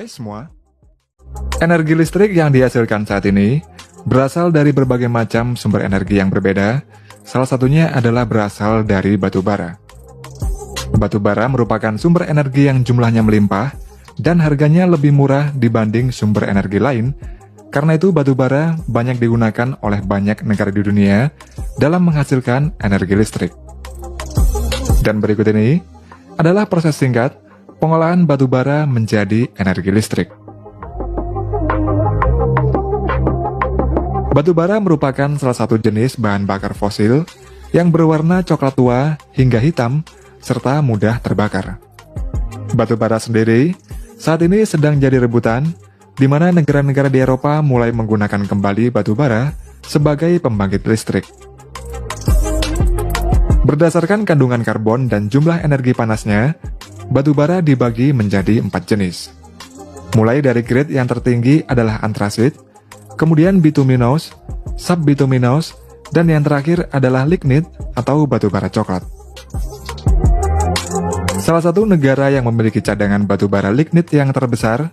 Hai semua, energi listrik yang dihasilkan saat ini berasal dari berbagai macam sumber energi yang berbeda, salah satunya adalah berasal dari batu bara. Batu bara merupakan sumber energi yang jumlahnya melimpah dan harganya lebih murah dibanding sumber energi lain. Karena itu batu bara banyak digunakan oleh banyak negara di dunia dalam menghasilkan energi listrik. Dan berikut ini adalah proses singkat pengolahan batu bara menjadi energi listrik. Batu bara merupakan salah satu jenis bahan bakar fosil yang berwarna coklat tua hingga hitam serta mudah terbakar. Batu bara sendiri saat ini sedang jadi rebutan di mana negara-negara di Eropa mulai menggunakan kembali batu bara sebagai pembangkit listrik. Berdasarkan kandungan karbon dan jumlah energi panasnya, batu bara dibagi menjadi 4 jenis. Mulai dari grade yang tertinggi adalah antrasit, kemudian bituminous, subbituminous, dan yang terakhir adalah lignit atau batu bara coklat. Salah satu negara yang memiliki cadangan batu bara lignit yang terbesar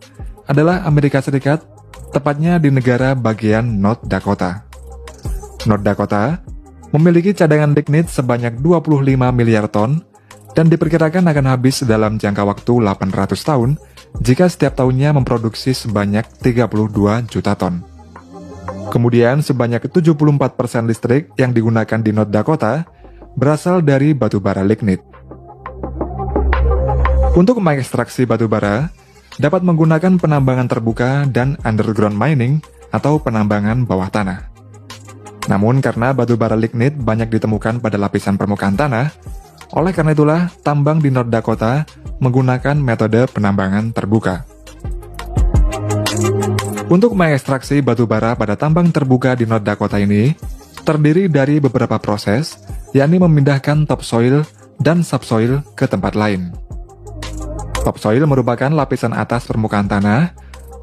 adalah Amerika Serikat, tepatnya di negara bagian North Dakota. North Dakota memiliki cadangan lignit sebanyak 25 miliar ton dan diperkirakan akan habis dalam jangka waktu 800 tahun jika setiap tahunnya memproduksi sebanyak 32 juta ton. Kemudian sebanyak 74% listrik yang digunakan di North Dakota berasal dari batu bara lignit. Untuk mengekstraksi batu bara, dapat menggunakan penambangan terbuka dan underground mining atau penambangan bawah tanah. Namun karena batu bara lignit banyak ditemukan pada lapisan permukaan tanah, oleh karena itulah tambang di North Dakota menggunakan metode penambangan terbuka. Untuk mengekstraksi batu bara pada tambang terbuka di North Dakota ini, terdiri dari beberapa proses, yakni memindahkan topsoil dan subsoil ke tempat lain. Topsoil merupakan lapisan atas permukaan tanah,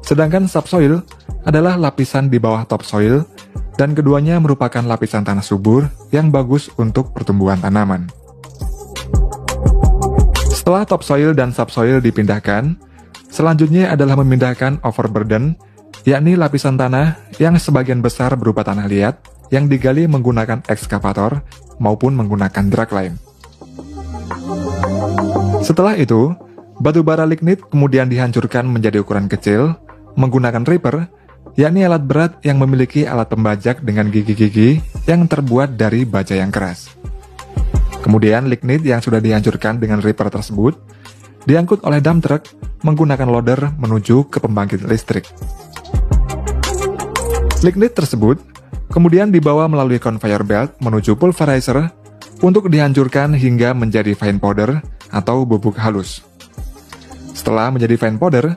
sedangkan subsoil adalah lapisan di bawah topsoil, dan keduanya merupakan lapisan tanah subur yang bagus untuk pertumbuhan tanaman. Setelah topsoil dan subsoil dipindahkan, selanjutnya adalah memindahkan overburden, yakni lapisan tanah yang sebagian besar berupa tanah liat yang digali menggunakan ekskavator maupun menggunakan drag line. Setelah itu, batu bara lignit kemudian dihancurkan menjadi ukuran kecil menggunakan ripper, yakni alat berat yang memiliki alat pembajak dengan gigi-gigi yang terbuat dari baja yang keras. Kemudian lignit yang sudah dihancurkan dengan ripper tersebut diangkut oleh dump truck menggunakan loader menuju ke pembangkit listrik. Lignit tersebut kemudian dibawa melalui conveyor belt menuju pulverizer untuk dihancurkan hingga menjadi fine powder atau bubuk halus. Setelah menjadi fine powder,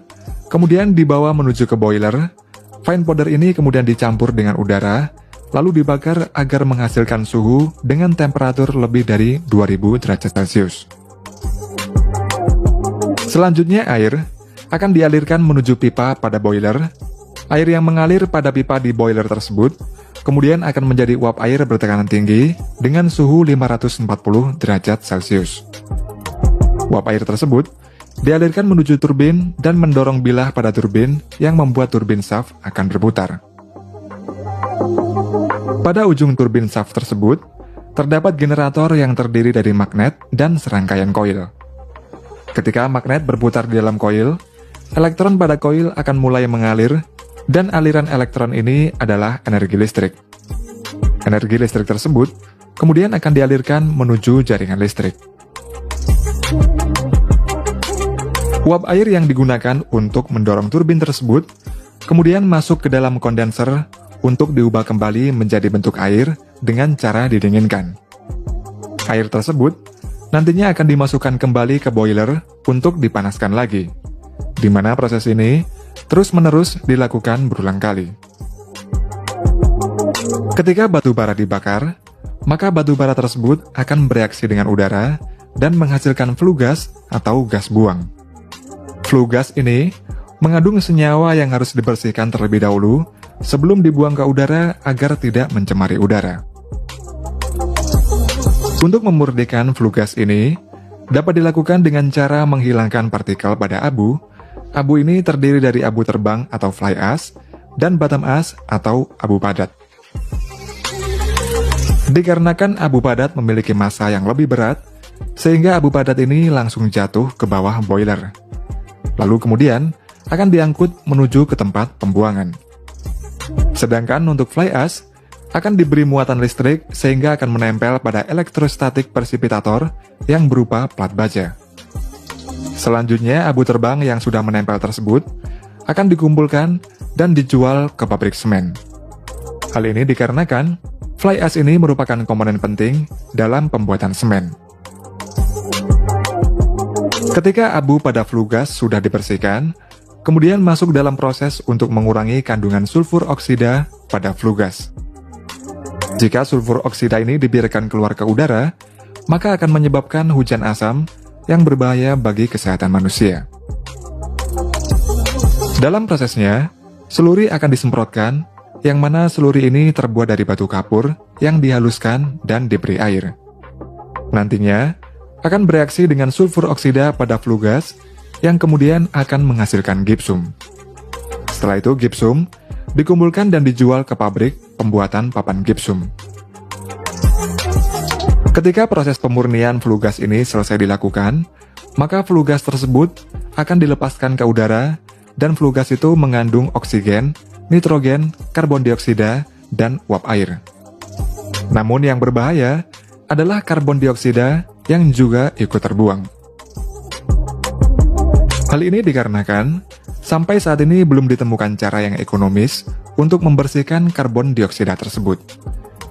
kemudian dibawa menuju ke boiler. Fine powder ini kemudian dicampur dengan udara, lalu dibakar agar menghasilkan suhu dengan temperatur lebih dari 2000 derajat Celcius. Selanjutnya air akan dialirkan menuju pipa pada boiler. Air yang mengalir pada pipa di boiler tersebut kemudian akan menjadi uap air bertekanan tinggi dengan suhu 540 derajat Celcius. Uap air tersebut dialirkan menuju turbin dan mendorong bilah pada turbin yang membuat turbin shaft akan berputar. Pada ujung turbin shaft tersebut, terdapat generator yang terdiri dari magnet dan serangkaian koil. Ketika magnet berputar di dalam koil, elektron pada koil akan mulai mengalir dan aliran elektron ini adalah energi listrik. Energi listrik tersebut kemudian akan dialirkan menuju jaringan listrik. Uap air yang digunakan untuk mendorong turbin tersebut kemudian masuk ke dalam kondenser untuk diubah kembali menjadi bentuk air dengan cara didinginkan. Air tersebut nantinya akan dimasukkan kembali ke boiler untuk dipanaskan lagi, di mana proses ini terus-menerus dilakukan berulang kali. Ketika batu bara dibakar, maka batu bara tersebut akan bereaksi dengan udara dan menghasilkan flue gas atau gas buang. Flue gas ini mengandung senyawa yang harus dibersihkan terlebih dahulu sebelum dibuang ke udara agar tidak mencemari udara. Untuk memurnikan flue gas ini, dapat dilakukan dengan cara menghilangkan partikel pada abu Abu ini terdiri dari abu terbang atau fly ash dan bottom ash atau abu padat. Dikarenakan abu padat memiliki massa yang lebih berat, sehingga abu padat ini langsung jatuh ke bawah boiler. Lalu kemudian akan diangkut menuju ke tempat pembuangan. Sedangkan untuk fly ash akan diberi muatan listrik sehingga akan menempel pada elektrostatik presipitator yang berupa plat baja. Selanjutnya, abu terbang yang sudah menempel tersebut akan dikumpulkan dan dijual ke pabrik semen. Hal ini dikarenakan fly ash ini merupakan komponen penting dalam pembuatan semen. Ketika abu pada flue gas sudah dibersihkan, kemudian masuk dalam proses untuk mengurangi kandungan sulfur oksida pada flue gas. Jika sulfur oksida ini dibiarkan keluar ke udara, maka akan menyebabkan hujan asam yang berbahaya bagi kesehatan manusia. Dalam prosesnya, seluri akan disemprotkan, yang mana seluri ini terbuat dari batu kapur yang dihaluskan dan diberi air. Nantinya, akan bereaksi dengan sulfur oksida pada flue gas, yang kemudian akan menghasilkan gipsum. Setelah itu, gipsum dikumpulkan dan dijual ke pabrik pembuatan papan gipsum. Ketika proses pemurnian flue gas ini selesai dilakukan, maka flue gas tersebut akan dilepaskan ke udara, dan flue gas itu mengandung oksigen, nitrogen, karbon dioksida, dan uap air. Namun yang berbahaya adalah karbon dioksida yang juga ikut terbuang. Hal ini dikarenakan sampai saat ini belum ditemukan cara yang ekonomis untuk membersihkan karbon dioksida tersebut,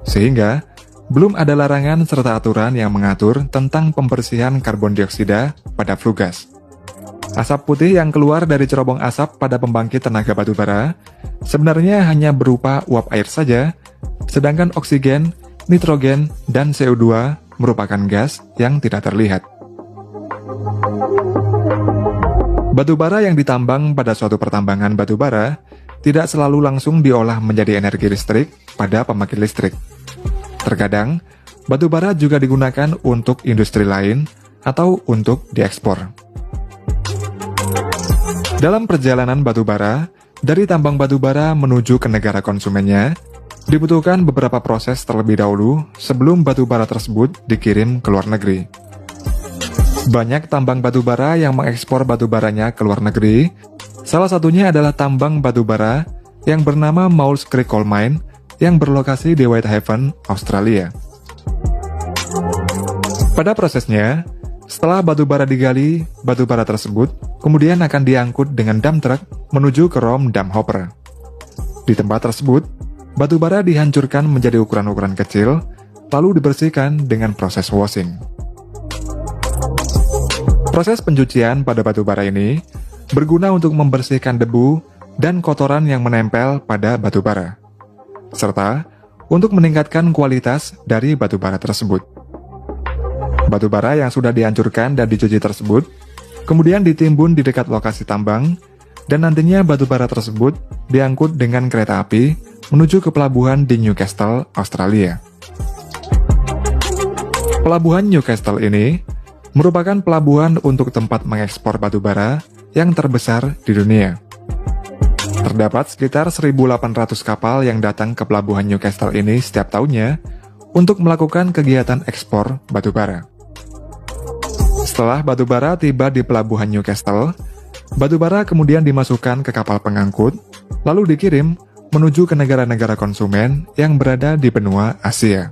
sehingga belum ada larangan serta aturan yang mengatur tentang pembersihan karbon dioksida pada flue gas. Asap putih yang keluar dari cerobong asap pada pembangkit tenaga batubara sebenarnya hanya berupa uap air saja, sedangkan oksigen, nitrogen, dan CO2 merupakan gas yang tidak terlihat. Batubara yang ditambang pada suatu pertambangan batubara tidak selalu langsung diolah menjadi energi listrik pada pembangkit listrik. Terkadang, batubara juga digunakan untuk industri lain atau untuk diekspor. Dalam perjalanan batubara, dari tambang batubara menuju ke negara konsumennya, dibutuhkan beberapa proses terlebih dahulu sebelum batubara tersebut dikirim ke luar negeri. Banyak tambang batubara yang mengekspor batubaranya ke luar negeri. Salah satunya adalah tambang batubara yang bernama Maules Creek Coal Mine yang berlokasi di Whitehaven, Australia. Pada prosesnya, setelah batubara digali, batubara tersebut kemudian akan diangkut dengan dump truck menuju ke Rome Dump Hopper. Di tempat tersebut, batubara dihancurkan menjadi ukuran-ukuran kecil, lalu dibersihkan dengan proses washing. Proses pencucian pada batubara ini berguna untuk membersihkan debu dan kotoran yang menempel pada batubara, serta untuk meningkatkan kualitas dari batubara tersebut. Batubara yang sudah dihancurkan dan dicuci tersebut kemudian ditimbun di dekat lokasi tambang, dan nantinya batubara tersebut diangkut dengan kereta api menuju ke pelabuhan di Newcastle, Australia. Pelabuhan Newcastle ini merupakan pelabuhan untuk tempat mengekspor batubara yang terbesar di dunia. Terdapat sekitar 1.800 kapal yang datang ke pelabuhan Newcastle ini setiap tahunnya untuk melakukan kegiatan ekspor batubara. Setelah batubara tiba di pelabuhan Newcastle, batubara kemudian dimasukkan ke kapal pengangkut, lalu dikirim menuju ke negara-negara konsumen yang berada di benua Asia.